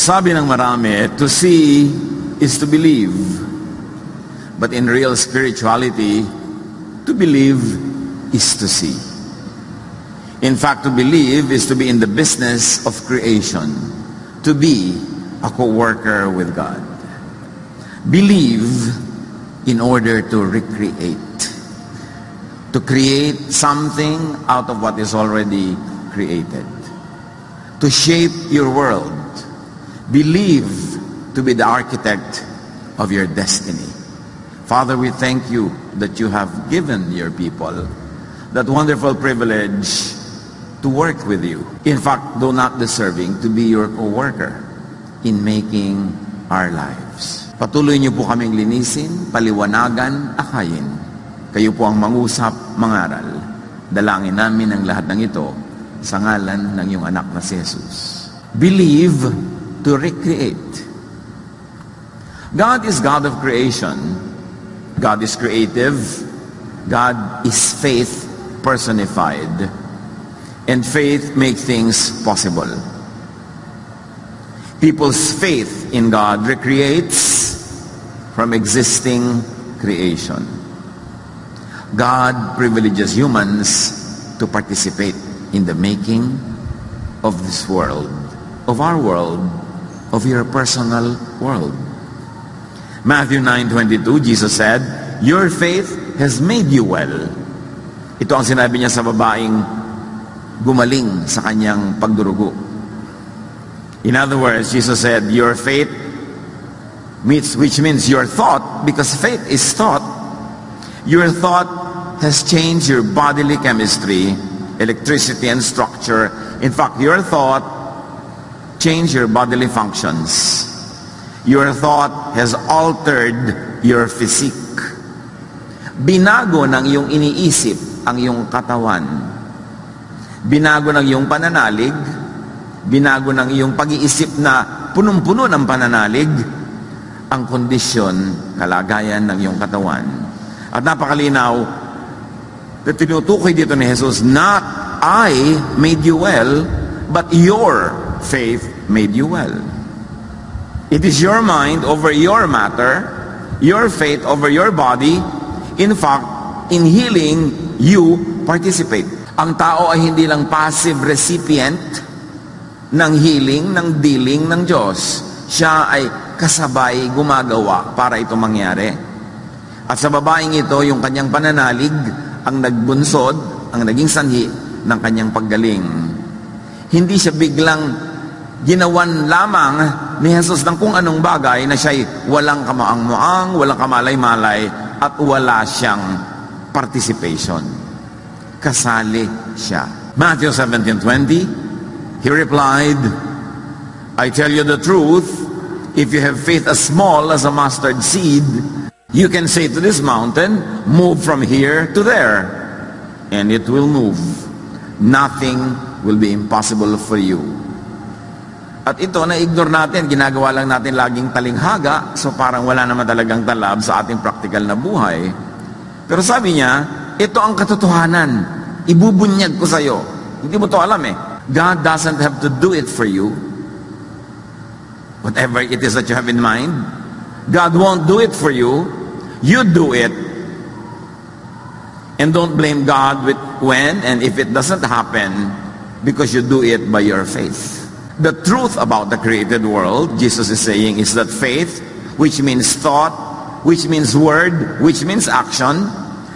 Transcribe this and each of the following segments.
Sabi ng marami, to see is to believe. But in real spirituality, to believe is to see. In fact, to believe is to be in the business of creation, to be a co-worker with God. Believe in order to recreate, to create something out of what is already created, to shape your world. Believe to be the architect of your destiny. Father, we thank you that you have given your people that wonderful privilege to work with you. In fact, though not deserving, to be your co-worker in making our lives. Patuloy niyo po kaming linisin, paliwanagan, akayin. Kayo po ang mangusap, mangaral. Dalangin namin ang lahat ng ito sa ngalan ng iyong anak na si Jesus. Believe to recreate. God is God of creation. God is creative. God is faith personified. And faith makes things possible. People's faith in God recreates from existing creation. God privileges humans to participate in the making of this world, of our world, of your personal world. Matthew 9:22, Jesus said, "Your faith has made you well." Ito ang sinabi niya sa babaeng gumaling sa kanyang pagdurugo. In other words, Jesus said, your faith, which means your thought, because faith is thought, your thought has changed your bodily chemistry, electricity and structure. In fact, your thought changed your bodily functions. Your thought has altered your physique. Binago ng iyong iniisip ang iyong katawan. Binago ng iyong pananalig, binago ng iyong pag-iisip na punong-puno ng pananalig ang kondisyon, kalagayan ng iyong katawan. At napakalinaw na tinutukoy dito ni Jesus, not I made you well, but your faith made you well. It is your mind over your matter, your faith over your body. In fact, in healing, you participate. Ang tao ay hindi lang passive recipient ng healing, ng dealing ng Diyos. Siya ay kasabay gumagawa para ito mangyari. At sa babaeng ito, yung kanyang pananalig, ang nagbunsod, ang naging sanhi ng kanyang paggaling. Hindi siya biglang ginawan lamang ni Jesus ng kung anong bagay na siya'y walang kamaang-muang, walang kamalay-malay, at wala siyang participation. Kasali siya. Matthew 17:20, he replied, I tell you the truth, if you have faith as small as a mustard seed, you can say to this mountain, move from here to there, and it will move. Nothing will be impossible for you. At ito, na-ignore natin, ginagawa lang natin laging talinghaga, so parang wala naman talagang talab sa ating practical na buhay. Pero sabi niya, ito ang katotohanan. Ibubunyag ko sa iyo. Hindi mo to alam eh. God doesn't have to do it for you. Whatever it is that you have in mind, God won't do it for you. You do it. And don't blame God with when and if it doesn't happen, because you do it by your faith. The truth about the created world, Jesus is saying, is that faith, which means thought, which means word, which means action,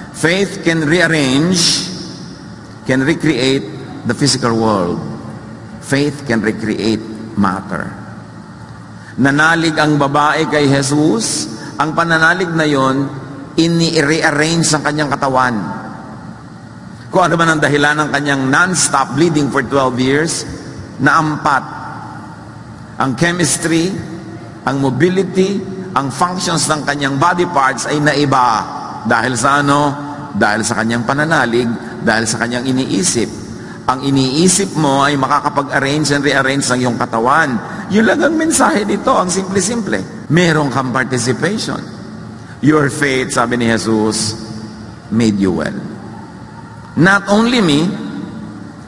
faith can rearrange, can recreate the physical world. Faith can recreate matter. Nanalig ang babae kay Jesus, ang pananalig na yon, ini-rearrange ang kanyang katawan. Kung ano man ang dahilan ng kanyang non-stop bleeding for 12 years, naampat. Ang chemistry, ang mobility, ang functions ng kanyang body parts ay naiba. Dahil sa ano? Dahil sa kanyang pananalig, dahil sa kanyang iniisip. Ang iniisip mo ay makakapag-arrange and rearrange ng iyong katawan. Yun lang ang mensahe dito, ang simple-simple. Meron kang participation. Your faith, sabi ni Jesus, made you well. Not only me,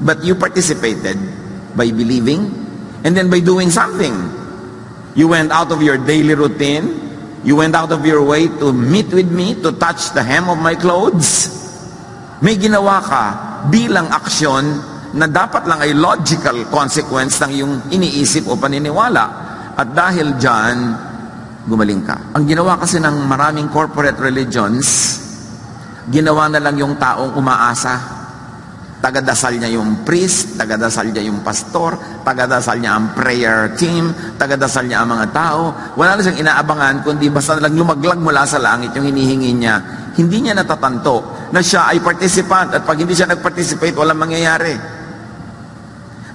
but you participated by believing and then by doing something. You went out of your daily routine. You went out of your way to meet with me, to touch the hem of my clothes. May ginawa ka bilang aksyon na dapat lang ay logical consequence ng iyong iniisip o paniniwala. At dahil dyan, gumaling ka. Ang ginawa kasi ng maraming corporate religions, ginawa na lang yung taong umaasa. Tagadasal niya yung priest, tagadasal niya yung pastor, tagadasal niya ang prayer team, tagadasal niya ang mga tao. Wala na siyang inaabangan, kundi basta lang lumaglag mula sa langit yung hinihingi niya. Hindi niya natatanto na siya ay participant, at pag hindi siya nag-participate, walang mangyayari.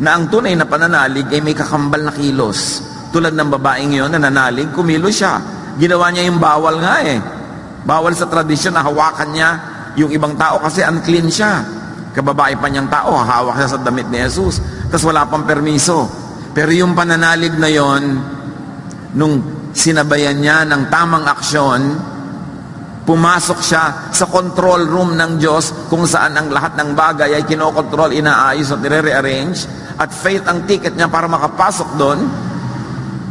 Na ang tunay na pananalig ay may kakambal na kilos. Tulad ng babaeng yun, nananalig, kumilos siya. Ginawa niya yung bawal nga eh. Bawal sa tradisyon na hawakan niya yung ibang tao kasi unclean siya. Kababae pa niyang tao, hahawak siya sa damit ni Jesus. Tapos wala pang permiso. Pero yung pananalig na yon, nung sinabayan niya ng tamang aksyon, pumasok siya sa control room ng Diyos kung saan ang lahat ng bagay ay kinokontrol, inaayos at nire-rearrange. At faith ang ticket niya para makapasok doon,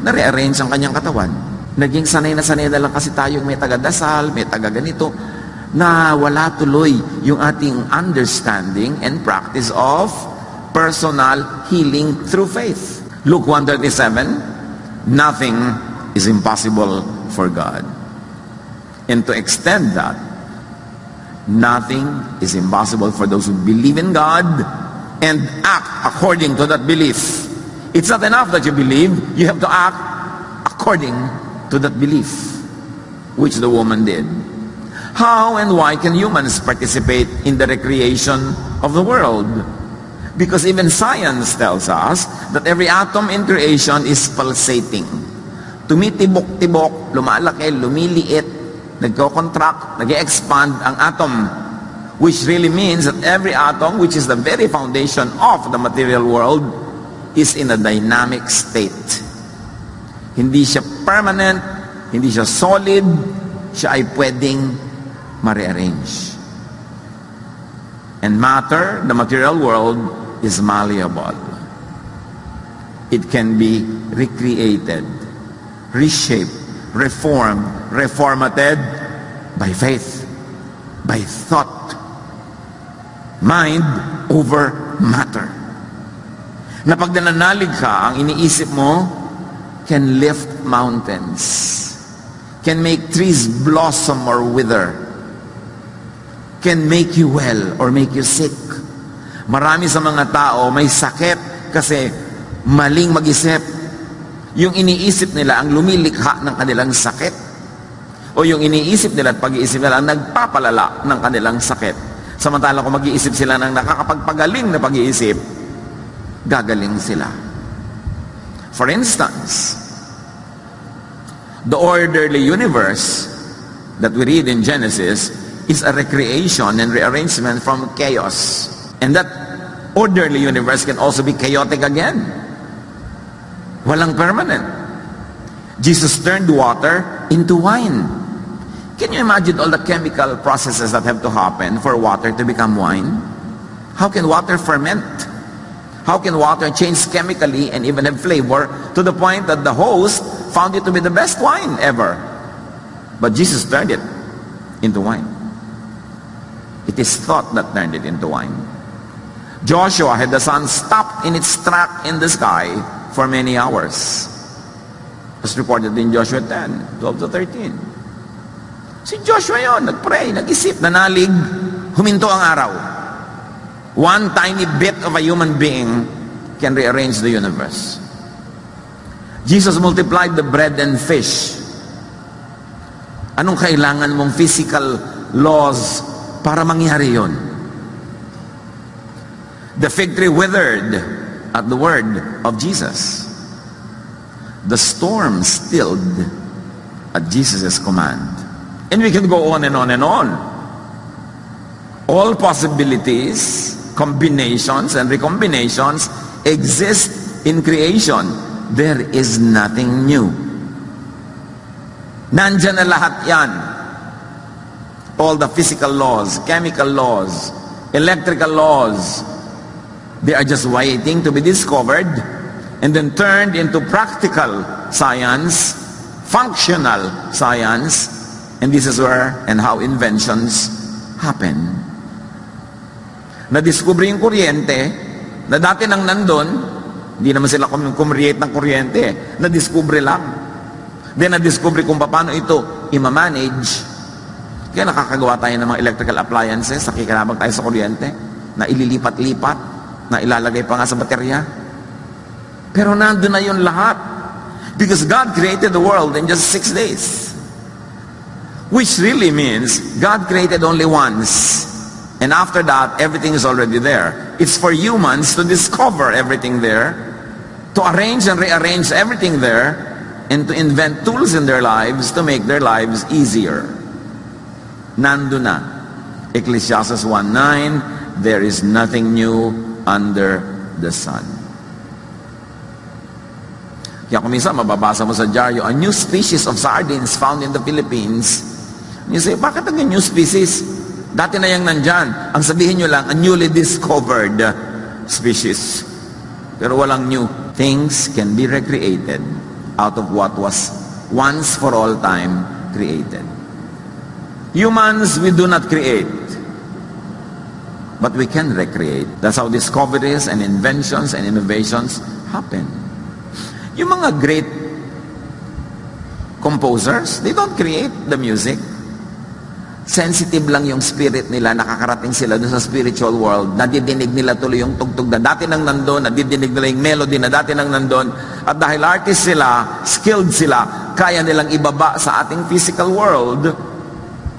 na-rearrange ang kanyang katawan. Naging sanay na lang kasi tayong may taga-dasal, may taga-ganito, na wala tuloy yung ating understanding and practice of personal healing through faith. Luke 1:37, nothing is impossible for God. And to extend that, nothing is impossible for those who believe in God and act according to that belief. It's not enough that you believe, you have to act according to that belief, which the woman did. How and why can humans participate in the recreation of the world? Because even science tells us that every atom in creation is pulsating. Tumitibok-tibok, lumalaki, lumiliit, nagko-contract, nag-expand ang atom. Which really means that every atom, which is the very foundation of the material world, is in a dynamic state. Hindi siya permanent, hindi siya solid, siya ay pwedeng ma-rearrange. And matter, the material world, is malleable. It can be recreated, reshaped, reformed, reformated by faith, by thought. Mind over matter. Na pag nananalig ka, ang iniisip mo can lift mountains, can make trees blossom or wither, can make you well or make you sick. Marami sa mga tao may sakit kasi maling mag-isip. Yung iniisip nila ang lumilikha ng kanilang sakit, o yung iniisip nila at pag-iisip nila ang nagpapalala ng kanilang sakit. Samantala kung mag-iisip sila ng nakakapagpagaling na pag-iisip, gagaling sila. For instance, the orderly universe that we read in Genesis is a recreation and rearrangement from chaos. And that orderly universe can also be chaotic again. Walang permanent. Jesus turned water into wine. Can you imagine all the chemical processes that have to happen for water to become wine? How can water ferment? How can water change chemically and even have flavor to the point that the host found it to be the best wine ever? But Jesus turned it into wine. It is thought that turned it into wine. Joshua had the sun stopped in its track in the sky for many hours. As reported in Joshua 10, 12 to 13. Si Joshua yon, nagpray, nag-isip, nanalig, huminto ang araw. One tiny bit of a human being can rearrange the universe. Jesus multiplied the bread and fish. Anong kailangan mong physical laws para mangyari yon? The fig tree withered at the word of Jesus. The storm stilled at Jesus' command. And we can go on and on and on. All possibilities, combinations and recombinations exist in creation. There is nothing new. Nandyan na lahat yan. All the physical laws, chemical laws, electrical laws, they are just waiting to be discovered and then turned into practical science, functional science, and this is where and how inventions happen. Na-discover yung kuryente, na dati nang nandun, hindi naman sila kumreate ng kuryente, na-discover lang. Then na-discover kung paano ito i-manage. Kaya nakakagawa tayo ng mga electrical appliances, nakikinabang tayo sa kuryente, na ililipat-lipat, na ilalagay pa nga sa baterya. Pero nandun na yun lahat. Because God created the world in just 6 days. Which really means God created only once. And after that, everything is already there. It's for humans to discover everything there, to arrange and rearrange everything there, and to invent tools in their lives to make their lives easier. Nandun na. Ecclesiastes 1:9, there is nothing new under the sun. Kaya kung minsan mababasa mo sa dyaryo, a new species of sardines found in the Philippines. You say, bakit ang new species? Dati na yung nandyan. Ang sabihin nyo lang, a newly discovered species. Pero walang new. Things can be recreated out of what was once for all time created. Humans, we do not create. But we can recreate. That's how discoveries and inventions and innovations happen. Yung mga great composers, they don't create the music. Sensitive lang yung spirit nila, nakakarating sila dun sa spiritual world, nadidinig nila tuloy yung tugtog na dati nang nandun, nadidinig nila yung melody na dati nang nandun, at dahil artist sila, skilled sila, kaya nilang ibaba sa ating physical world,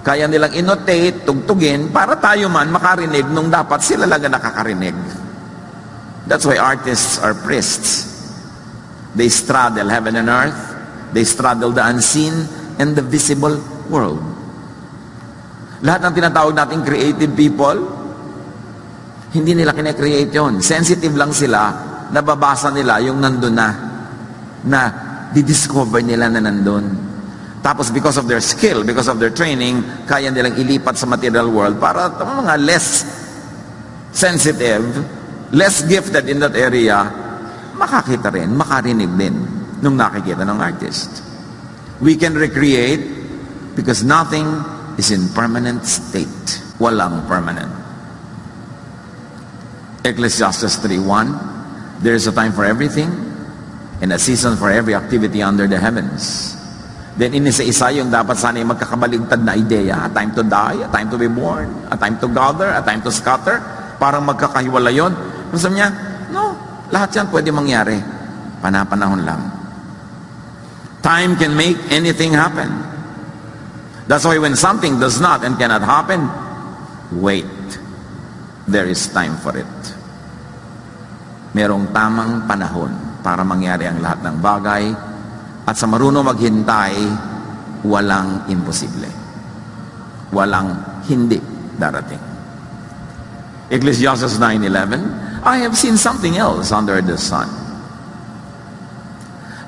kaya nilang innotate, tugtugin, para tayo man makarinig nung dapat sila lang nakakarinig. That's why artists are priests. They straddle heaven and earth, they straddle the unseen and the visible world. Lahat ng tinatawag nating creative people, hindi nila kine-create yun. Sensitive lang sila, nababasa nila yung nandun na di-discover nila na nandun. Tapos because of their skill, because of their training, kaya nilang ilipat sa material world para mga less sensitive, less gifted in that area, makakita rin, makarinig din nung nakikita ng artist. We can recreate because nothing is in permanent state. Walang permanent. Ecclesiastes 3:1, there is a time for everything and a season for every activity under the heavens. Then inisa-isa yung dapat sana yung magkakabaligtad na ideya. A time to die, a time to be born, a time to gather, a time to scatter. Parang magkakahiwala yun. Sabi niya, no, lahat yan pwede mangyari. Panapanahon lang. Time can make anything happen. That's why when something does not and cannot happen, wait. There is time for it. Merong tamang panahon para mangyari ang lahat ng bagay, at sa marunong maghintay, walang imposible. Walang hindi darating. Ecclesiastes 9:11, I have seen something else under the sun.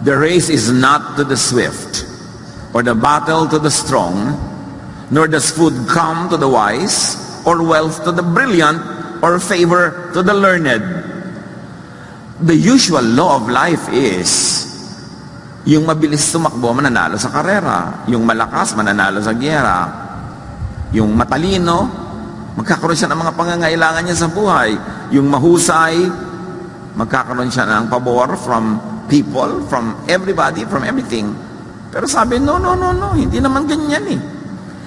The race is not to the swift, or the battle to the strong, nor does food come to the wise, or wealth to the brilliant, or favor to the learned. The usual law of life is, yung mabilis tumakbo mananalo sa karera, yung malakas mananalo sa giyera, yung matalino magkakaroon siya ng mga pangangailangan niya sa buhay, yung mahusay magkakaroon siya ng pabor from people, from everybody, from everything. Pero sabi, no, hindi naman ganyan eh.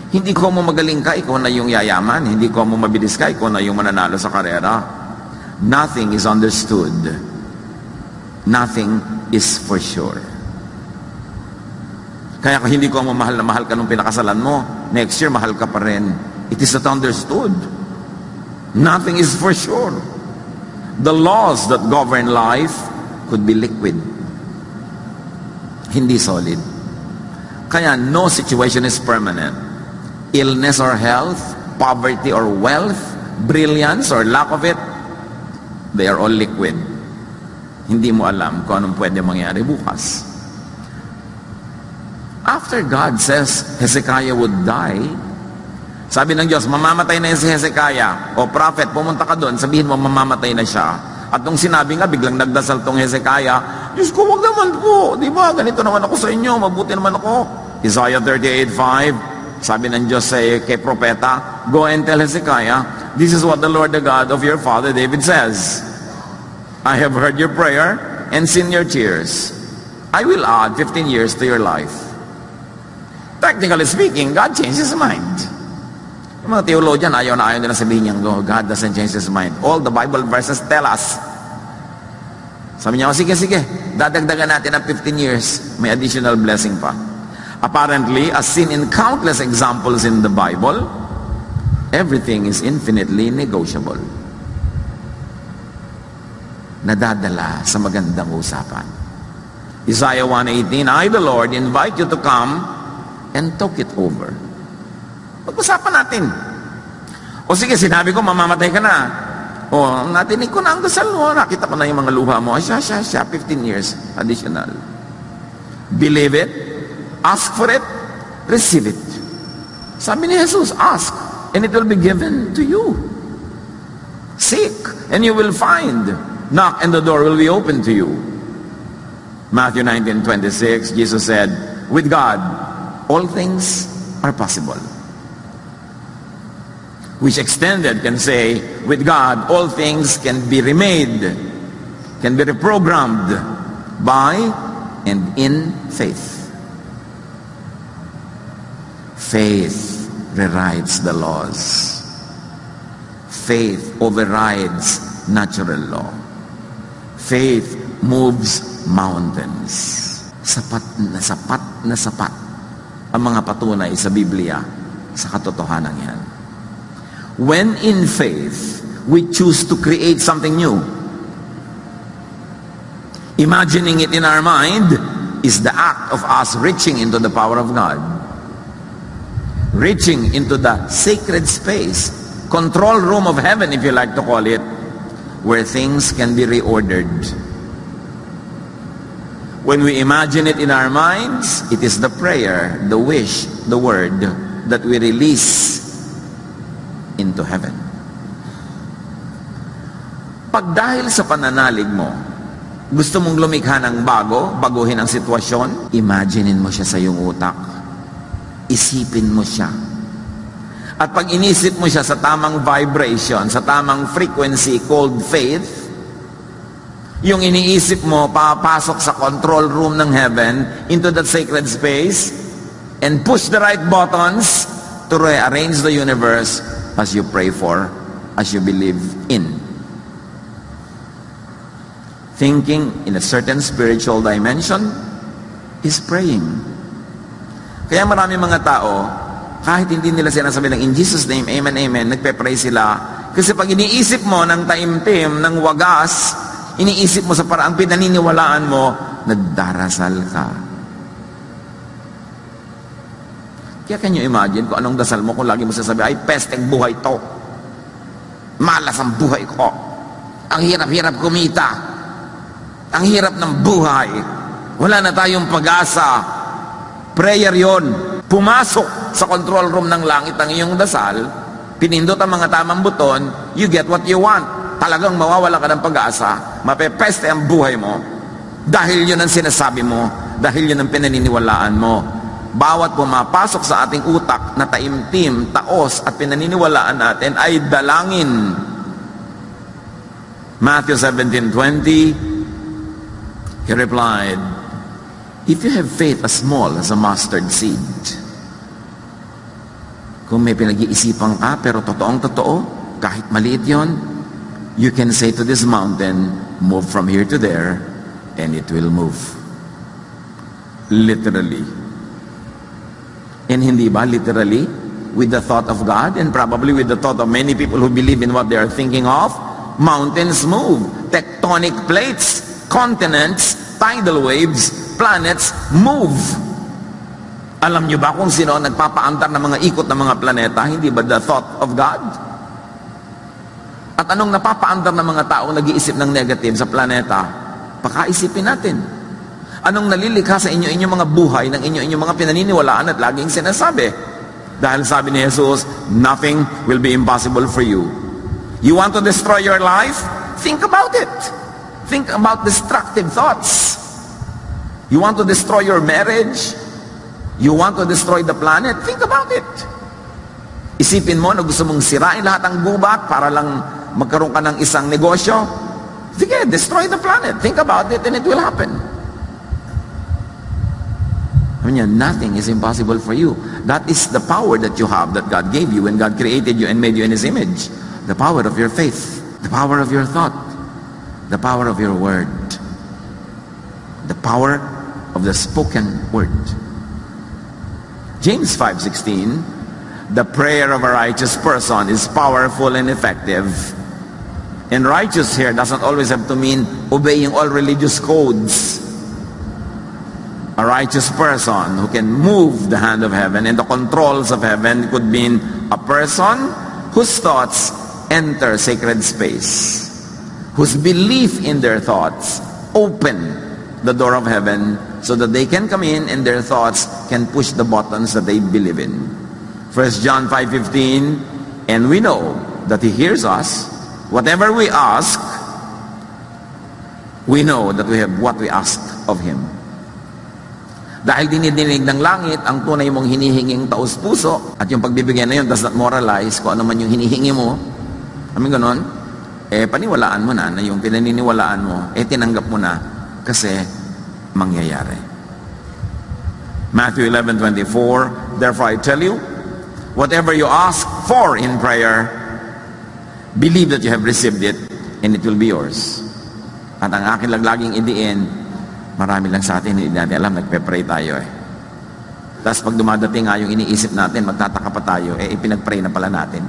Hindi ko mo magaling ka, ikaw na yung yayaman. Hindi ko mo mabilis ka, ikaw na yung mananalo sa karera. Nothing is understood. Nothing is for sure. Kaya kung hindi ko mo mahal na mahal ka nung pinakasalan mo, next year mahal ka pa rin. It is not understood. Nothing is for sure. The laws that govern life could be liquid. Hindi solid. Kaya no situation is permanent. Illness or health, poverty or wealth, brilliance or lack of it, they are all liquid. Hindi mo alam kung anong pwede mangyari bukas. After God says Hezekiah would die, sabi ng Diyos, mamamatay na yun si Hezekiah. O prophet, pumunta ka doon, sabihin mo mamamatay na siya. At nung sinabi nga, biglang nagdasal tong Hezekiah, Diyos ko, wag naman po. Di ba? Ganito naman ako sa inyo. Mabuti naman ako. Isaiah 38:5, sabi ng Diyos kay propeta, go and tell Hezekiah, this is what the Lord, the God of your father David says. I have heard your prayer and seen your tears. I will add 15 years to your life. Technically speaking, God changed His mind. Yung mga theologian, ayaw nila sabihin niya, God doesn't change His mind. All the Bible verses tell us. Sabi niya, sige, dadagdagan natin ng 15 years. May additional blessing pa. Apparently, as seen in countless examples in the Bible, everything is infinitely negotiable. Nadadala sa magandang usapan. Isaiah 1:18, I, the Lord, invite you to come and talk it over. Pag-usapan natin. O sige, sinabi ko, mamamatay ka na. O, natinig ko na ang dasal mo. Nakita ko na yung mga luha mo. Siya, 15 years additional. Believe it, ask for it, receive it. Sabi ni Jesus, ask, and it will be given to you. Seek, and you will find. Knock, and the door will be open to you. Matthew 19:26, Jesus said, with God, all things are possible. Which extended can say, with God, all things can be remade, can be reprogrammed by and in faith. Faith rewrites the laws. Faith overrides natural law. Faith moves mountains. Sapat na sapat ang mga patunay sa Biblia sa katotohanan yan. When in faith, we choose to create something new. Imagining it in our mind is the act of us reaching into the power of God. Reaching into the sacred space, control room of heaven, if you like to call it, where things can be reordered. When we imagine it in our minds, it is the prayer, the wish, the word that we release into heaven. Pag dahil sa pananalig mo, gusto mong lumikha ng baguhin ang sitwasyon, imaginein mo siya sa iyong utak. Isipin mo siya. At pag inisip mo siya sa tamang vibration, sa tamang frequency called faith, yung iniisip mo, papasok sa control room ng heaven, into that sacred space, and push the right buttons to rearrange the universe as you pray for, as you believe in. Thinking in a certain spiritual dimension is praying. Kaya marami mga tao, kahit hindi nila sinasabi ng in Jesus name, amen, amen, nagpe-pray sila. Kasi pag iniisip mo ng taimtim, ng wagas, iniisip mo sa paraang pinaniniwalaan mo, nagdarasal ka. Kaya can you imagine kung anong dasal mo kung lagi mo sasabi, ay pesteng buhay to. Malas ang buhay ko. Ang hirap-hirap kumita. Ang hirap ng buhay. Wala na tayong pag-asa. Prayer yon. Pumasok sa control room ng langit ang iyong dasal, pinindot ang mga tamang buton, you get what you want. Talagang mawawala ka ng pag-asa, mapepeste ang buhay mo, dahil yun ang sinasabi mo, dahil yun ang pinaniniwalaan mo. Bawat pumapasok sa ating utak na taimtim, taos at pinaniniwalaan natin ay dalangin. Matthew 17:20, he replied, if you have faith as small as a mustard seed, kung may pinag-iisipan ka pero totoong-totoo, kahit maliit yon, you can say to this mountain, move from here to there, and it will move. Literally. And hindi ba literally? With the thought of God, and probably with the thought of many people who believe in what they are thinking of, mountains move. Tectonic plates, continents, tidal waves, planets move. Alam niyo ba kung sino ang nagpapaandar ng mga ikot ng mga planeta? Hindi ba the thought of God? At anong napapaandar ng mga taong nag-iisip ng negative sa planeta? Pakaisipin natin. Anong nalilikha sa inyo-inyong mga buhay ng inyo-inyong mga pinaniniwalaan at laging sinasabi? Dahil sabi ni Jesus, nothing will be impossible for you. You want to destroy your life? Think about it. Think about destructive thoughts. You want to destroy your marriage? You want to destroy the planet? Think about it. Isipin mo na gusto mong sirain lahat ng gubat para lang magkaroon ka ng isang negosyo? Sige, destroy the planet. Think about it and it will happen. I mean, nothing is impossible for you. That is the power that you have, that God gave you when God created you and made you in His image. The power of your faith, the power of your thought, the power of your word, the power of the spoken word. James 5:16, the prayer of a righteous person is powerful and effective. And righteous here doesn't always have to mean obeying all religious codes. A righteous person who can move the hand of heaven and the controls of heaven could mean a person whose thoughts enter sacred space, whose belief in their thoughts open the door of heaven so that they can come in and their thoughts can push the buttons that they believe in. 1 John 5:15, and we know that He hears us. Whatever we ask, we know that we have what we ask of Him. Dahil dinidinig ng langit ang tunay mong hinihinging taos-puso, at yung pagbibigay na yun does not moralize kung ano man yung hinihingi mo. Amin ganon? Paniwalaan mo na yung pinaniniwalaan mo, tinanggap mo na kasi mangyayari. Matthew 11:24, therefore I tell you, whatever you ask for in prayer, believe that you have received it and it will be yours. At ang akin lang laging idiin, marami lang sa atin, hindi natin alam, nagpe-pray tayo Tapos pag dumadating nga yung iniisip natin, magtataka pa tayo, ipinag-pray na pala natin.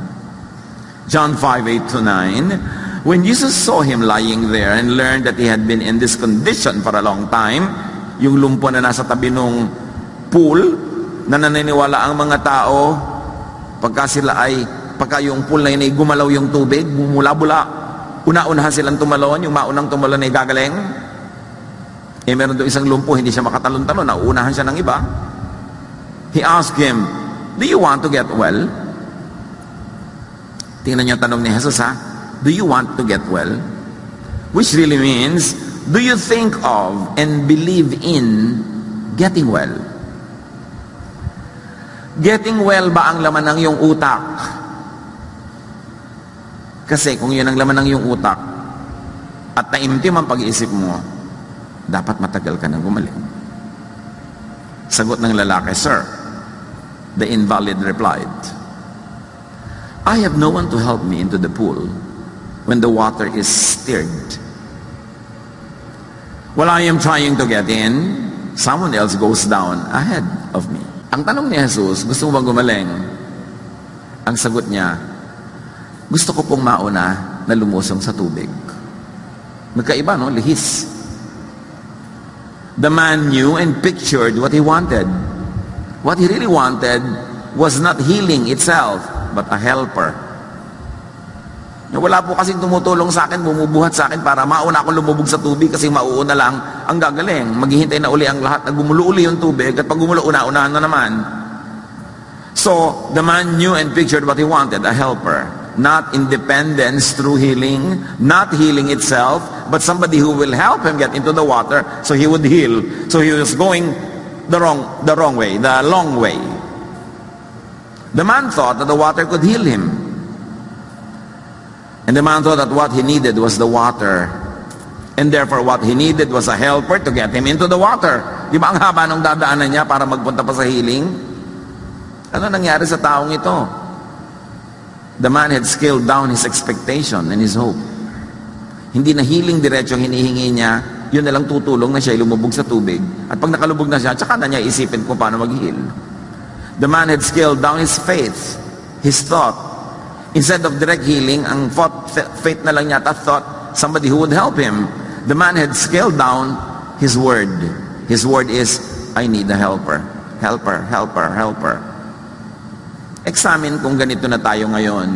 John 5:8-9, when Jesus saw him lying there and learned that he had been in this condition for a long time, yung lumpo na nasa tabi nung pool, na naniniwala ang mga tao, pagka yung pool na yun ay gumalaw yung tubig, bumula-bula, una-unahan silang tumalon, yung maunang tumalon ay gagaling. Meron doon isang lumpo, hindi siya makatalon-talon, nauunahan siya ng iba. He asked him, do you want to get well? Tingnan niyo ang tanong ni Jesus, ha? Do you want to get well? Which really means, do you think of and believe in getting well? Getting well ba ang laman ng iyong utak? Kasi kung yun ang laman ng iyong utak at naimtim ang pag-iisip mo, dapat matagal ka nang gumaling. Sagot ng lalaki, sir. The invalid replied, I have no one to help me into the pool when the water is stirred. While I am trying to get in, someone else goes down ahead of me. Ang tanong ni Jesus, gusto mo bang gumaling? Ang sagot niya, gusto ko pong mauna na lumusong sa tubig. Magkaiba, no? Lihis. The man knew and pictured what he wanted. What he really wanted was not healing itself, but a helper. Wala po kasing tumutulong sa akin, bumubuhat sa akin para mauna akong lumubog sa tubig kasi mauuna lang ang gagaling. Maghihintay na uli ang lahat na gumulo uli yung tubig at pag gumulo, una-unahan na naman. So, the man knew and pictured what he wanted, a helper. Not independence through healing, not healing itself, but somebody who will help him get into the water so he would heal. So he was going the wrong way, the long way. The man thought that the water could heal him. And the man thought that what he needed was the water. And therefore what he needed was a helper to get him into the water. Di ba ang haba ng dadaanan niya para magpunta pa sa healing? Ano nangyari sa taong ito? The man had scaled down his expectation and his hope. Hindi na healing diretso hinihingi niya, yun na lang tutulong na siya lumubog sa tubig. At pag nakalubog na siya, tsaka na niya isipin kung paano mag-heal. The man had scaled down his faith, his thought. Instead of direct healing, ang faith na lang niya at thought somebody who would help him. The man had scaled down his word. His word is, I need a helper. Helper, helper, helper. Examine kung ganito na tayo ngayon.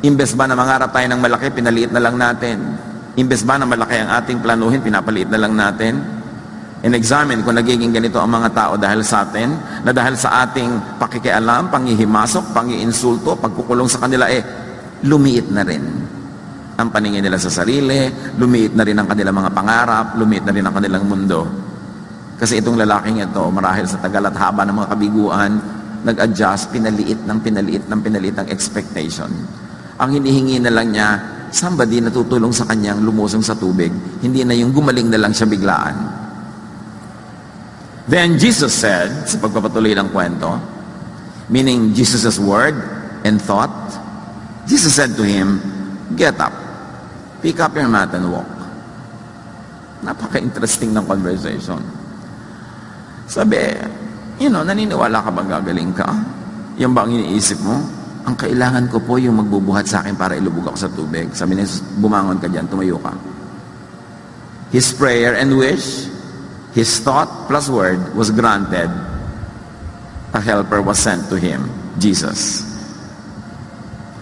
Imbes ba na mangarap tayo ng malaki, pinaliit na lang natin? Imbes ba na malaki ang ating planuhin, pinapaliit na lang natin? And examine kung nagiging ganito ang mga tao dahil sa atin, na dahil sa ating pakikialam, panghihimasok, pangiinsulto, pagkukulong sa kanila, lumiit na rin ang paningin nila sa sarili, lumiit na rin ang kanilang mga pangarap, lumiit na rin ang kanilang mundo. Kasi itong lalaking ito, marahil sa tagal at haba ng mga kabiguan, nag-adjust, pinaliit ng expectation. Ang hinihingi na lang niya, somebody na tutulong sa kanyang lumusong sa tubig. Hindi na yung gumaling na lang siya biglaan. Then Jesus said, sa pagpapatuloy ng kwento, meaning Jesus' word and thought, Jesus said to him, "Get up, pick up your mat and walk." Napaka-interesting ng conversation. Sabi, naniniwala ka bang gagaling ka? Yan ba ang iniisip mo? Ang kailangan ko po yung magbubuhat sa akin para ilubog ako sa tubig. Sabi niya, bumangon ka dyan, tumayo ka. His prayer and wish, his thought plus word was granted. A helper was sent to him, Jesus.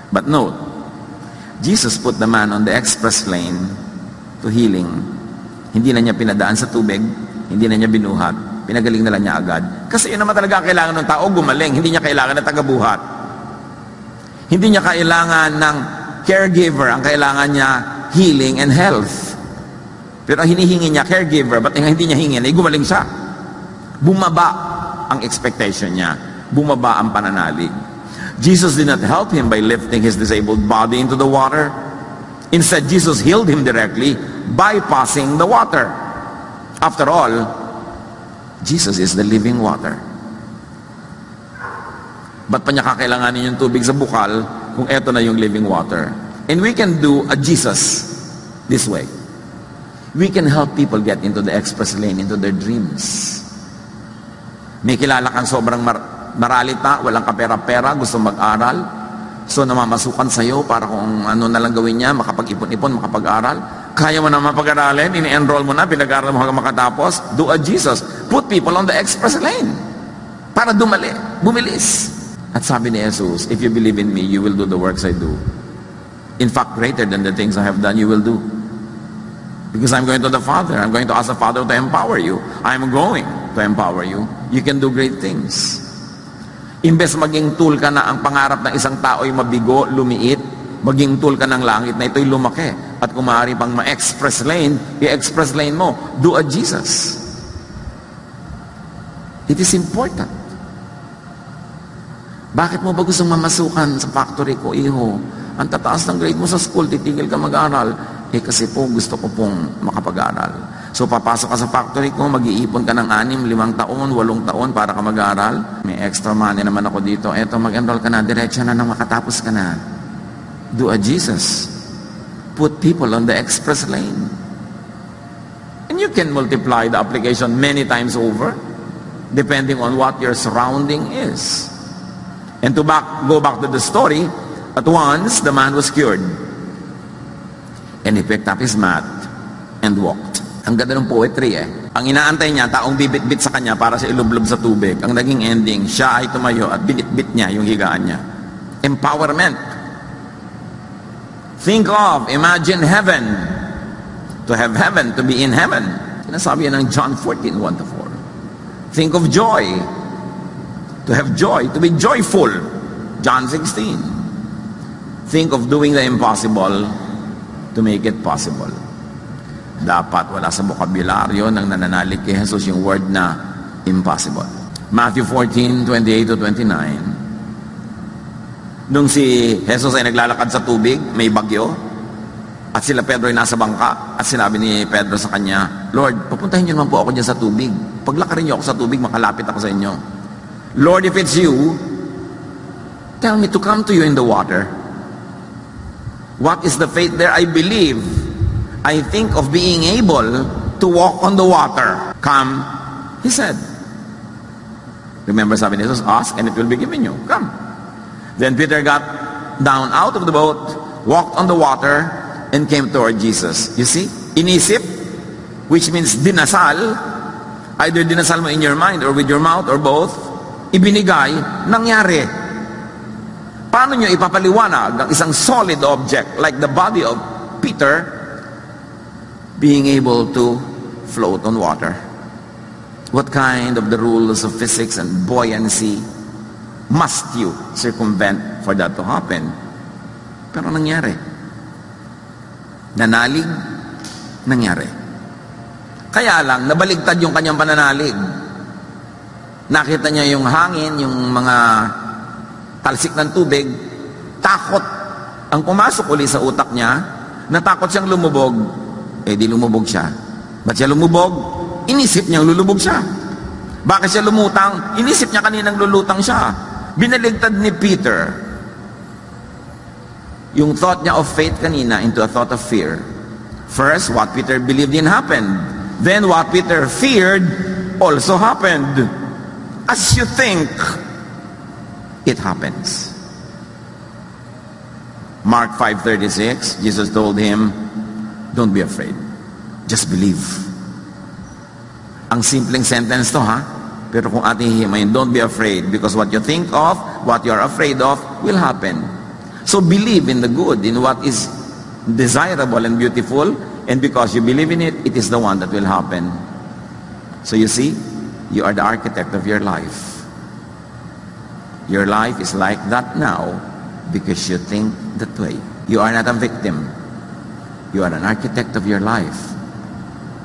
But note, Jesus put the man on the express lane to healing. Hindi na niya pinadaan sa tubig, hindi na niya binuhat, pinagaling na lang niya agad. Kasi yun naman talaga ang kailangan ng tao, gumaling. Hindi niya kailangan ng tagabuhat. Hindi niya kailangan ng caregiver. Ang kailangan niya, healing and health. Pero ang hinihingi niya, caregiver, ba't hindi niya hingin? Gumaling siya. Bumaba ang expectation niya. Bumaba ang pananalig. Jesus did not help him by lifting his disabled body into the water. Instead, Jesus healed him directly, bypassing the water. After all, Jesus is the living water. Ba't pa niya kakailanganin yung tubig sa bukal kung eto na yung living water? And we can do a Jesus this way. We can help people get into the express lane, into their dreams. May kilala kang sobrang maralita, walang kapera-pera, gusto mag-aral. So namamasukan sa'yo para kung ano na lang gawin niya, makapag-ipon-ipon, makapag-aral. Kaya mo na mapag-aralin, ini-enroll mo na, pinag-aral mo hanggang makatapos. Do a Jesus. Put people on the express lane. Para bumilis. At sabi ni Jesus, if you believe in me, you will do the works I do. In fact, greater than the things I have done, you will do. Because I'm going to the Father. I'm going to ask the Father to empower you. I'm going to empower you. You can do great things. Imbes maging tool ka na ang pangarap ng isang tao ay mabigo, lumiit, maging tool ka ng langit na ito'y lumaki. At kung maaari pang ma-express lane, i-express lane mo, do a Jesus. It is important. Bakit mo ba gustong mamasukan sa factory ko, iho? Ang tataas ng grade mo sa school, titigil ka mag-aral. Kasi po gusto ko pong makapag-aral. So papasok ka sa factory ko, mag-iipon ka ng 6, 5 taon, 8 taon para ka mag-aaral. May extra money naman ako dito. Eto, mag-enroll ka na, diretso na nang makatapos ka na. Do a Jesus. Put people on the express lane. And you can multiply the application many times over, depending on what your surrounding is. And to go back to the story, at once the man was cured. And he picked up his mat and walked. Ang ganda ng poetry Ang inaantay niya, taong bibit-bit sa kanya para sa ilublob sa tubig. Ang naging ending, siya ay tumayo at binit-bit niya yung higaan niya. Empowerment. Think of, imagine heaven. To have heaven, to be in heaven. Sinasabi yan ng John 14:1-4. Think of joy. To have joy, to be joyful. John 16. Think of doing the impossible to make it possible. Dapat wala sa bokabularyo ng nananalig kay Jesus yung word na impossible. Matthew 14:28-29. Nung si Jesus ay naglalakad sa tubig, may bagyo, at sila Pedro ay nasa bangka, at sinabi ni Pedro sa kanya, Lord, papuntahin niyo naman po ako dyan sa tubig. Paglakarin niyo ako sa tubig, makalapit ako sa inyo. Lord, if it's you, tell me to come to you in the water. What is the faith there? I believe. I think of being able to walk on the water. Come, he said. Remember, sabi ni Jesus, ask and it will be given you. Come. Then Peter got down out of the boat, walked on the water, and came toward Jesus. You see? Inisip, which means dinasal. Either dinasal mo in your mind or with your mouth or both. Ibinigay, nangyari. Paano nyo ipapaliwanag ang isang solid object like the body of Peter being able to float on water? What kind of the rules of physics and buoyancy must you circumvent for that to happen? Pero nangyari. Nanalig, nangyari. Kaya lang, nabaligtad yung kanyang pananalig. Nakita niya yung hangin, yung mga talsik ng tubig, takot ang pumasok uli sa utak niya, natakot siyang lumubog, di lumubog siya. Ba't siya lumubog? Inisip niyang lulubog siya. Bakit siya lumutang? Inisip niya kaninang lulutang siya. Binaligtad ni Peter yung thought niya of faith kanina into a thought of fear. First, what Peter believed in happened. Then what Peter feared also happened. As you think, it happens. Mark 5:36, Jesus told him, don't be afraid. Just believe. Ang simpleng sentence to, ha? Pero kung ating hihimayin, don't be afraid, because what you think of, what you are afraid of, will happen. So believe in the good, in what is desirable and beautiful, and because you believe in it, it is the one that will happen. So you see, you are the architect of your life. Your life is like that now because you think that way. You are not a victim. You are an architect of your life.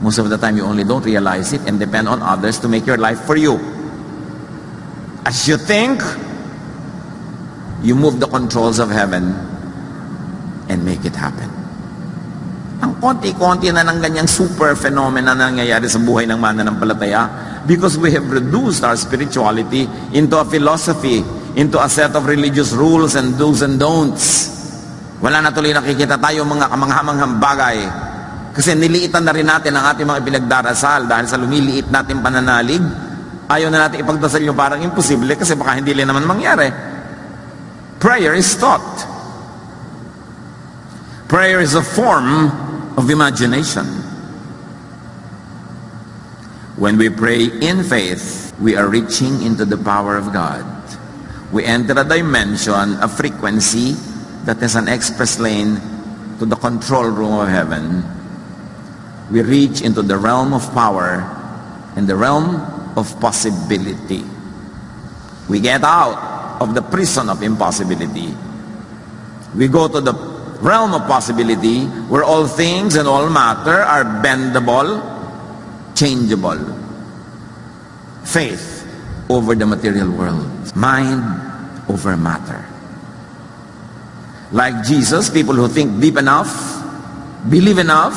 Most of the time, you only don't realize it and depend on others to make your life for you. As you think, you move the controls of heaven and make it happen. Ang konti-konti na ng ganyang super phenomena na nangyayari sa buhay ng mananampalataya because we have reduced our spirituality into a philosophy, into a set of religious rules and do's and don'ts. Wala na tuloy nakikita tayo mga kamanghamanghang bagay kasi niliitan na rin natin ang ating mga pinagdarasal dahil sa lumiliit natin pananalig. Ayaw na natin ipagdasal yung parang imposible kasi baka hindi rin naman mangyari. Prayer is thought. Prayer is a form of imagination. When we pray in faith, we are reaching into the power of God. We enter a dimension, a frequency that is an express lane to the control room of heaven. We reach into the realm of power and the realm of possibility. We get out of the prison of impossibility. We go to the realm of possibility where all things and all matter are bendable, changeable. Faith over the material world. Mind over matter. Like Jesus, people who think deep enough, believe enough,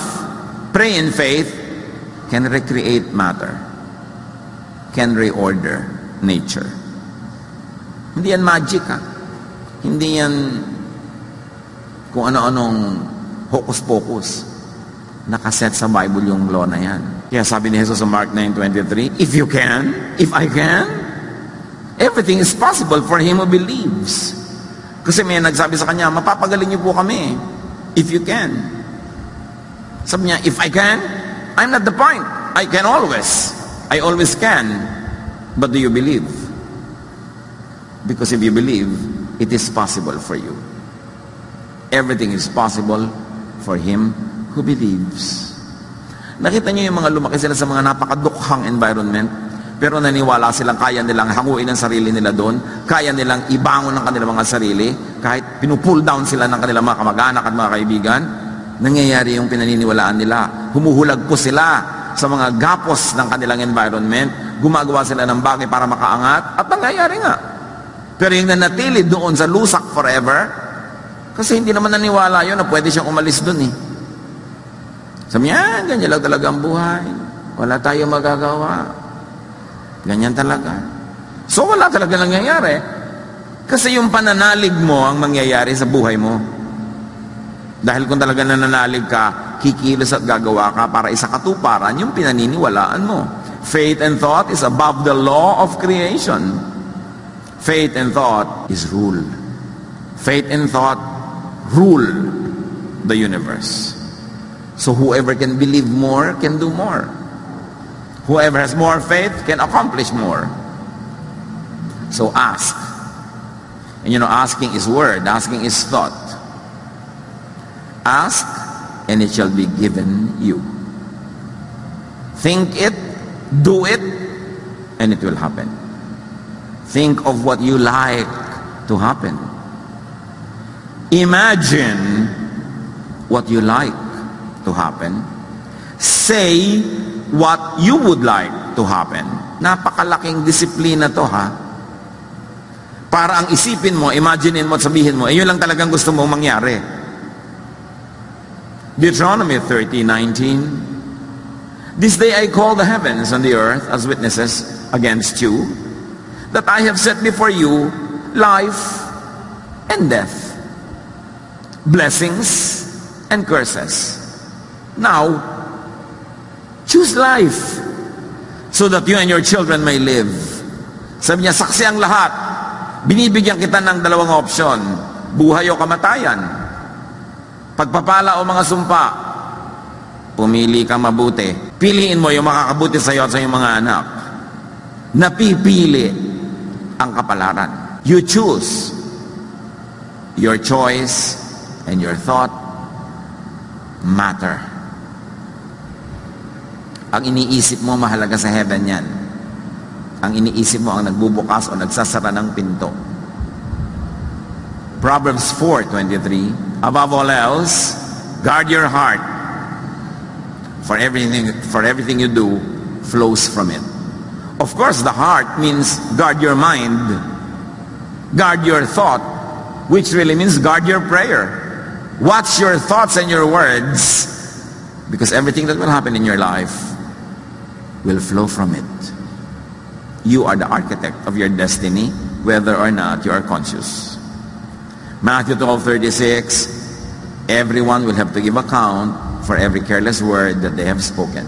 pray in faith, can recreate matter, can reorder nature. Hindi yan magic, ha? Hindi yan kung ano-anong hocus-pocus. Nakaset sa Bible yung law na yan. Kaya sabi ni Jesus sa Mark 9:23, if you can, if I can, everything is possible for him who believes. Kasi may nagsabi sa kanya, mapapagaling niyo po kami, if you can. Sabi niya, if I can, I'm not the point. I can always. I always can. But do you believe? Because if you believe, it is possible for you. Everything is possible for him who believes. Nakita niyo yung mga lumaki sila sa mga napakadukhang environment, pero naniwala silang kaya nilang hanguin ang sarili nila doon, kaya nilang ibangon ang kanilang mga sarili, kahit pinupull down sila ng kanilang mga kamag-anak at mga kaibigan, nangyayari yung pinaniniwalaan nila. Humuhulag po sila sa mga gapos ng kanilang environment, gumagawa sila ng bagay para makaangat, at nangyayari nga. Pero yung nanatili doon sa lusak forever, kasi hindi naman naniwala yun na pwede siyang umalis doon eh. Sabi niya, ganyan lang talaga ang buhay. Wala tayong magagawa. Ganyan talaga. So wala talaga nangyayari. Kasi yung pananalig mo ang mangyayari sa buhay mo. Dahil kung talaga nananalig ka, kikilos at gagawa ka para isakatuparan yung pinaniniwalaan mo. Faith and thought is above the law of creation. Faith and thought is rule. Faith and thought rule the universe. So whoever can believe more can do more. Whoever has more faith can accomplish more. So ask. And you know, asking is word. Asking is thought. Ask, and it shall be given you. Think it, do it, and it will happen. Think of what you like to happen. Imagine what you like to happen. Say what you would like to happen. Napakalaking disiplina to, ha? Para ang isipin mo, imaginein mo at sabihin mo, yun lang talagang gusto mo mangyari. Deuteronomy 30:19, this day I call the heavens and the earth as witnesses against you, that I have set before you life and death, blessings and curses. Now, choose life, so that you and your children may live. Sabi niya, saksi ang lahat. Binibigyan kita ng dalawang opsyon, buhay o kamatayan. Pagpapala o mga sumpa, pumili ka mabuti. Piliin mo yung makakabuti sa iyo at sa iyong mga anak. Napipili ang kapalaran. You choose. Your choice and your thought matter. Ang iniisip mo mahalaga sa heaven yan. Ang iniisip mo ang nagbubukas o nagsasara ng pinto. Proverbs 4:23, above all else, guard your heart, for everything you do flows from it. Of course, the heart means guard your mind, guard your thought, which really means guard your prayer. Watch your thoughts and your words, because everything that will happen in your life will flow from it. You are the architect of your destiny, whether or not you are conscious. Matthew 12:36, everyone will have to give account for every careless word that they have spoken.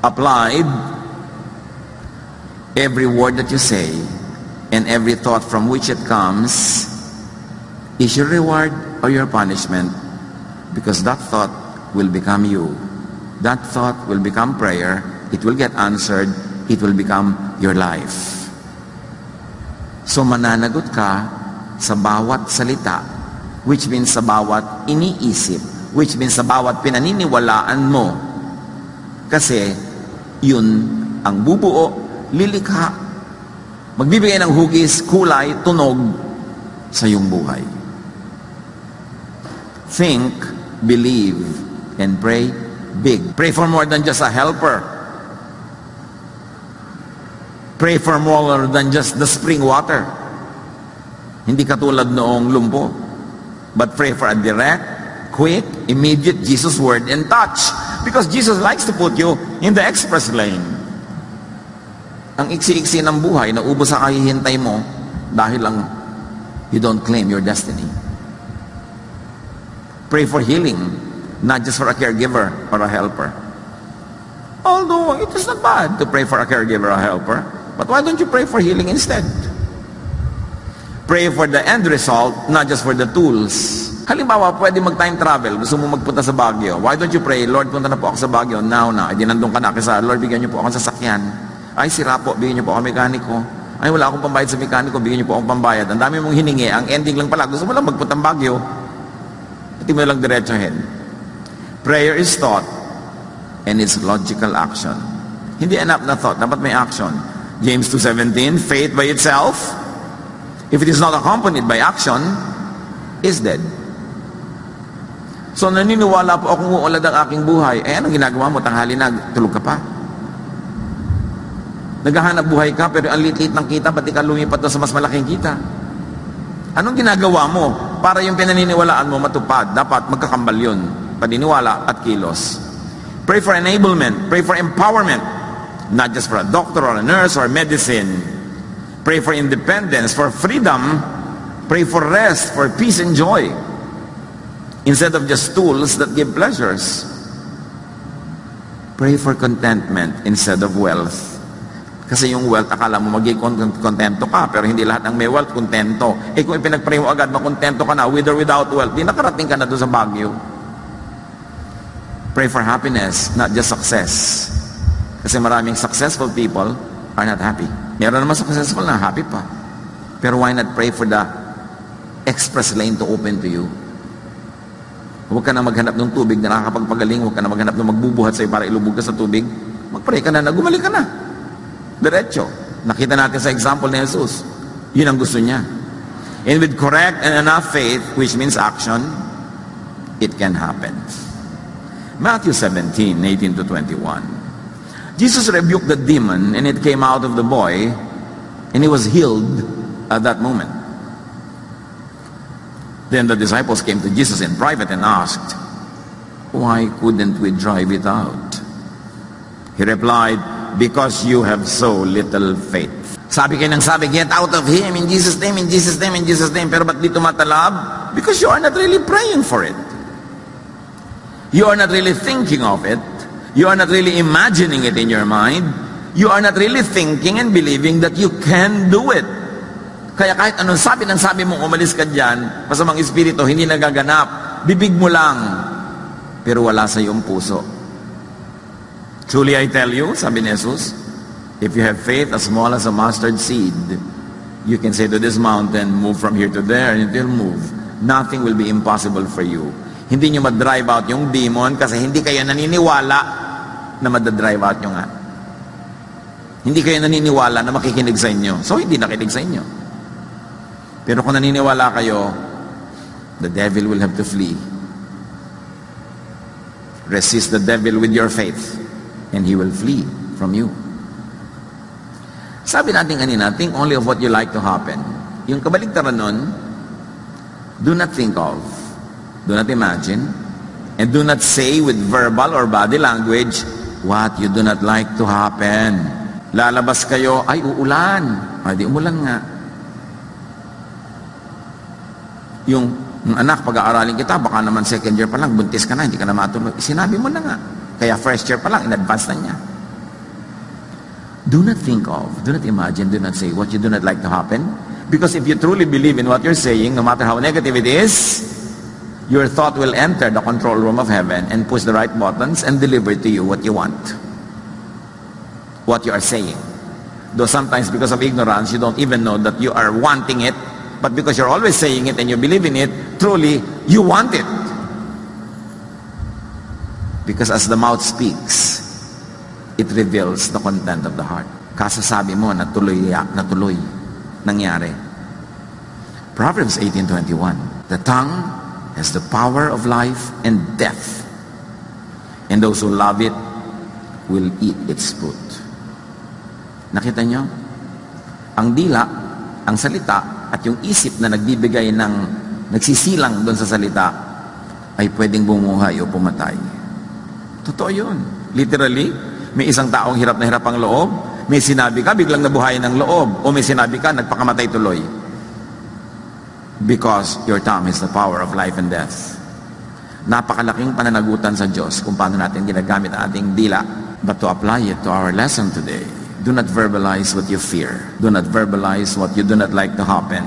Applied, every word that you say and every thought from which it comes is your reward or your punishment, because that thought will become you. That thought will become prayer. It will get answered. It will become your life. So mananagot ka sa bawat salita, which means sa bawat iniisip, which means sa bawat pinaniniwalaan mo. Kasi yun ang bubuo, lilikha, magbibigay ng hugis, kulay, tunog sa iyong buhay. Think, believe, and pray big. Pray for more than just a helper. Pray for more than just the spring water. Hindi katulad noong lumpo. But pray for a direct, quick, immediate Jesus word and touch. Because Jesus likes to put you in the express lane. Ang iksi-iksi ng buhay, naubos sa kahihintay mo dahil lang you don't claim your destiny. Pray for healing, not just for a caregiver or a helper. Although it is not bad to pray for a caregiver or a helper, but why don't you pray for healing instead? Pray for the end result, not just for the tools. Halimbawa, pwede mag-time travel, gusto mo magpunta sa Baguio. Why don't you pray, Lord, punta na po ako sa Baguio, now na. Ay, nandun ka na, kasi Lord, bigyan niyo po ako ng sasakyan. Ay, sira po, bigyan niyo po ako mekaniko. Ay, wala akong pambayad sa mekaniko, bigyan niyo po akong pambayad. Ang dami mong hiningi, ang ending lang pala, gusto mo lang magpunta ng Baguio. Pati mo lang diretsohin. Prayer is thought, and it's logical action. Hindi enough na thought, dapat may action. James 2:17, faith by itself, if it is not accompanied by action, is dead. So naniniwala po akong uulad ang aking buhay. Eh, anong ginagawa mo? Tanghali na, tulog ka pa. Naghahanap buhay ka, pero ang liit-liit ng kita, ba't di ka lumipat doon sa mas malaking kita? Anong ginagawa mo para yung pinaniniwalaan mo matupad? Dapat magkakambal yun. Paniniwala at kilos. Pray for enablement. Pray for empowerment. Not just for a doctor or a nurse or medicine. Pray for independence, for freedom. Pray for rest, for peace and joy. Instead of just tools that give pleasures. Pray for contentment instead of wealth. Kasi yung wealth, akala mo magiging kontento ka, pero hindi lahat ng may wealth, kontento. Eh kung ipinagpray mo agad, makontento ka na, with or without wealth, di nakarating ka na doon sa Baguio. Pray for happiness, not just success. Kasi maraming successful people are not happy. Meron naman successful na happy pa. Pero why not pray for the express lane to open to you? Huwag ka na maghanap ng tubig na nakakapagpagaling. Huwag ka na maghanap ng magbubuhat sa'yo para ilubog ka sa tubig. Magpray ka na, gumalik ka na. Diretso. Nakita natin sa example ni Jesus. Yun ang gusto niya. And with correct and enough faith, which means action, it can happen. Matthew 17:18-21. Jesus rebuked the demon, and it came out of the boy, and he was healed at that moment. Then the disciples came to Jesus in private and asked, "Why couldn't we drive it out?" He replied, "Because you have so little faith." Sabi kayo ng sabi, "Get out of him, in Jesus' name, in Jesus' name, in Jesus' name." Pero ba't di tumatalab? Because you are not really praying for it. You are not really thinking of it. You are not really imagining it in your mind. You are not really thinking and believing that you can do it. Kaya kahit anong sabi ng sabi mong umalis ka dyan, masamang espiritu, hindi nagaganap. Bibig mo lang, pero wala sa iyong puso. Truly I tell you, sabi ni Jesus, if you have faith as small as a mustard seed, you can say to this mountain, move from here to there, and it will move. Nothing will be impossible for you. Hindi nyo ma-drive out yung demon kasi hindi kayo naniniwala na ma-drive out nyo nga. Hindi kayo naniniwala na makikinig sa inyo. So, hindi nakinig sa inyo. Pero kung naniniwala kayo, the devil will have to flee. Resist the devil with your faith, and he will flee from you. Sabi natin kanina, think only of what you like to happen. Yung kabaligtaran nun, do not think of, do not imagine, and do not say with verbal or body language what you do not like to happen. Lalabas kayo, ay uulan. Ay di umulan nga. Yung anak, pag-aaralin kita, baka naman second year pa lang, buntis ka na, hindi ka na matuloy. Sinabi mo na nga. Kaya first year pa lang, in advance na niya. Do not think of, do not imagine, do not say what you do not like to happen. Because if you truly believe in what you're saying, no matter how negative it is, your thought will enter the control room of heaven and push the right buttons and deliver to you what you want. What you are saying. Though sometimes because of ignorance, you don't even know that you are wanting it. But because you're always saying it and you believe in it, truly, you want it. Because as the mouth speaks, it reveals the content of the heart. Kasasabi mo, natuloy, nangyari. Proverbs 18:21. The tongue has the power of life and death, and those who love it will eat its fruit. Nakita nyo? Ang dila, ang salita, at yung isip na nagbibigay ng, nagsisilang doon sa salita, ay pwedeng bumuhay o pumatay. Totoo yun. Literally, may isang taong hirap na hirap ang loob, may sinabi ka, biglang nabuhayan ng loob, o may sinabi ka, nagpakamatay tuloy. Because your tongue is the power of life and death. Napakalaking pananagutan sa Diyos kung paano natin ginagamit ang ating dila. But to apply it to our lesson today, do not verbalize what you fear. Do not verbalize what you do not like to happen.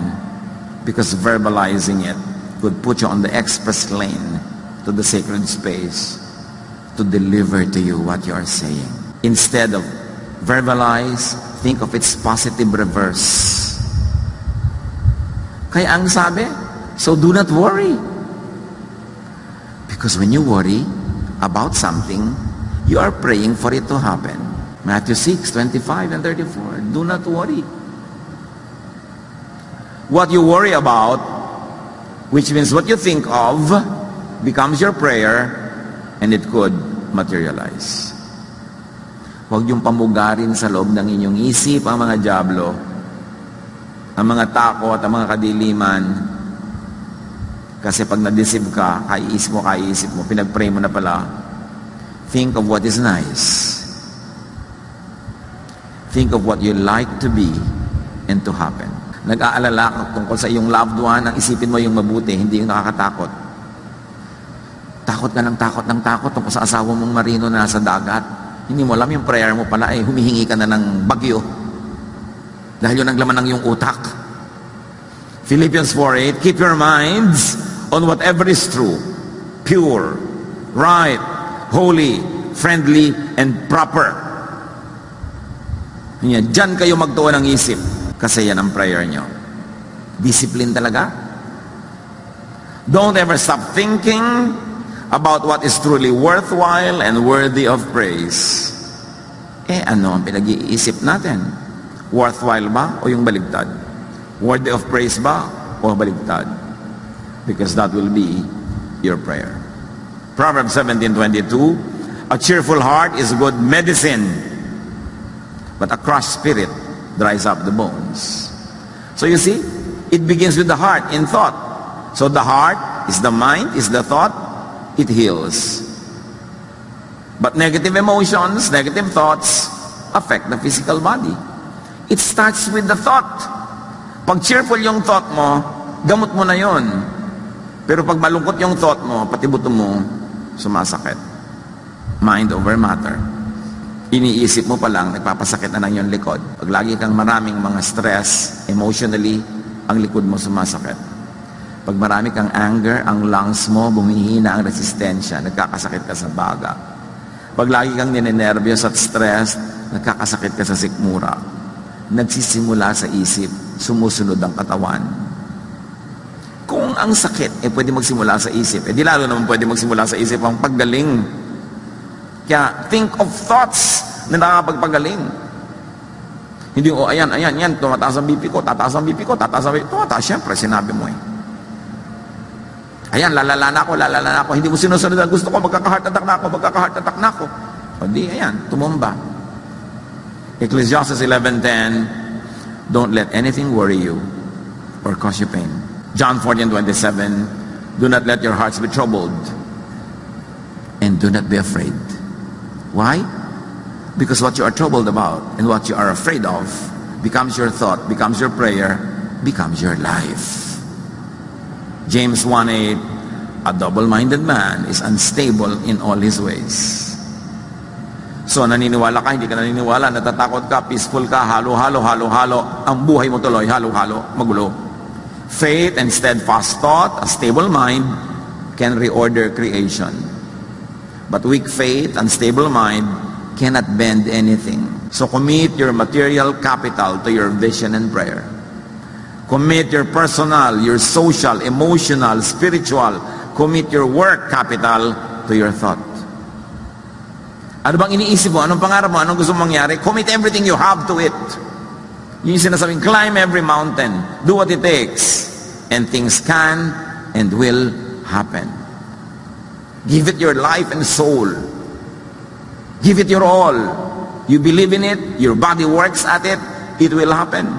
Because verbalizing it could put you on the express lane to the sacred space to deliver to you what you are saying. Instead of verbalize, think of its positive reverse. Kaya ang sabi, so do not worry. Because when you worry about something, you are praying for it to happen. Matthew 6:25 and 34. Do not worry. What you worry about, which means what you think of, becomes your prayer, and it could materialize. Huwag yung pamugarin sa loob ng inyong isip ang mga dyablo, ang mga takot, ang mga kadiliman. Kasi pag na-deceive ka, kaiisip mo, pinag-pray mo na pala. Think of what is nice. Think of what you like to be and to happen. Nag-aalala ka tungkol sa iyong loved one, ang isipin mo yung mabuti, hindi yung nakakatakot. Takot ka ng takot tungkol sa asawa mong marino na nasa dagat. Hindi mo alam yung prayer mo pala, humihingi ka na ng bagyo. Dahil yun ang laman ng iyong utak. Philippians 4:8, keep your minds on whatever is true, pure, right, holy, friendly, and proper. Diyan kayo magtuon ng isip. Kasi yan ang prayer nyo. Discipline talaga. Don't ever stop thinking about what is truly worthwhile and worthy of praise. Ano ang pinag-iisip natin? Worthwhile ba o yung baligtad? Worthy of praise ba o baligtad? Because that will be your prayer. Proverbs 17:22, a cheerful heart is good medicine, but a crushed spirit dries up the bones. So you see, it begins with the heart in thought. So the heart is the mind, is the thought, it heals. But negative emotions, negative thoughts affect the physical body. It starts with the thought. Pag cheerful yung thought mo, gamot mo na yon. Pero pag malungkot yung thought mo, pati buto mo, sumasakit. Mind over matter. Iniisip mo pa lang, nagpapasakit na lang yung likod. Pag lagi kang maraming mga stress, emotionally, ang likod mo sumasakit. Pag marami kang anger, ang lungs mo, bumihina ang resistensya, nagkakasakit ka sa baga. Pag lagi kang ninenervyos at stress, nagkakasakit ka sa sikmura. Nagsisimula sa isip, sumusunod ang katawan. Kung ang sakit, pwede magsimula sa isip, di lalo naman pwede magsimula sa isip ang paggaling. Kaya, think of thoughts na nakakapagpagaling. Hindi, ayan, tumataas ang BP ko, tataas ang BP ko, tumataas, syempre, sinabi mo Ayan, lalala na ako, hindi mo sinusunod ang gusto ko, magkaka-heart attack na ako. O di, ayan, tumumba. Ecclesiastes 11:10, don't let anything worry you or cause you pain. John 14:27, do not let your hearts be troubled and do not be afraid. Why? Because what you are troubled about and what you are afraid of becomes your thought, becomes your prayer, becomes your life. James 1:8, a double-minded man is unstable in all his ways. So, naniniwala ka, hindi ka naniniwala, natatakot ka, peaceful ka, halo-halo, ang buhay mo tuloy, halo-halo, magulo. Faith and steadfast thought, a stable mind, can reorder creation. But weak faith and stable mind cannot bend anything. So, commit your material capital to your vision and prayer. Commit your personal, your social, emotional, spiritual, commit your work capital to your thought. Ano bang iniisip mo? Anong pangarap mo? Anong gusto mong mangyari? Commit everything you have to it. Yung sinasabing, climb every mountain. Do what it takes. And things can and will happen. Give it your life and soul. Give it your all. You believe in it. Your body works at it. It will happen.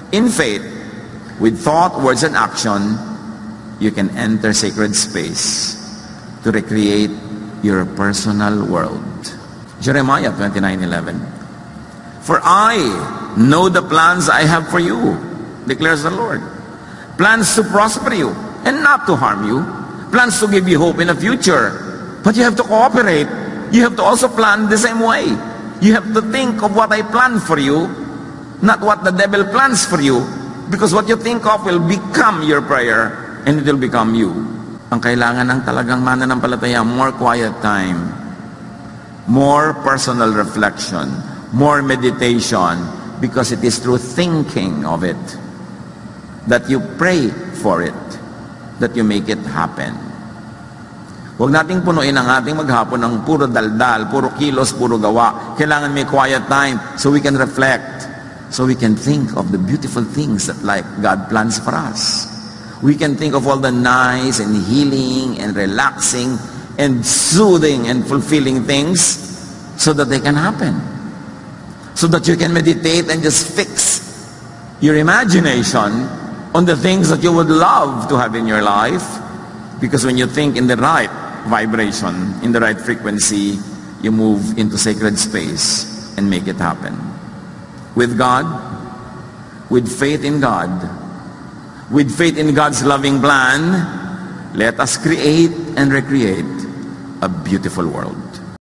In faith, with thought, words, and action, you can enter sacred space to recreate your personal world. Jeremiah 29:11. For I know the plans I have for you, declares the Lord. Plans to prosper you and not to harm you. Plans to give you hope in the future. But you have to cooperate. You have to also plan the same way. You have to think of what I plan for you, not what the devil plans for you. Because what you think of will become your prayer and it will become you. Ang kailangan ng talagang mananampalataya, more quiet time, more personal reflection, more meditation, because it is through thinking of it that you pray for it, that you make it happen. Huwag nating punuin ang ating maghapon ng puro daldal, puro kilos, puro gawa. Kailangan may quiet time so we can reflect, so we can think of the beautiful things that God plans for us. We can think of all the nice and healing and relaxing and soothing and fulfilling things so that they can happen. So that you can meditate and just fix your imagination on the things that you would love to have in your life. Because when you think in the right vibration, in the right frequency, you move into sacred space and make it happen. With God, with faith in God, with faith in God's loving plan, let us create and recreate a beautiful world.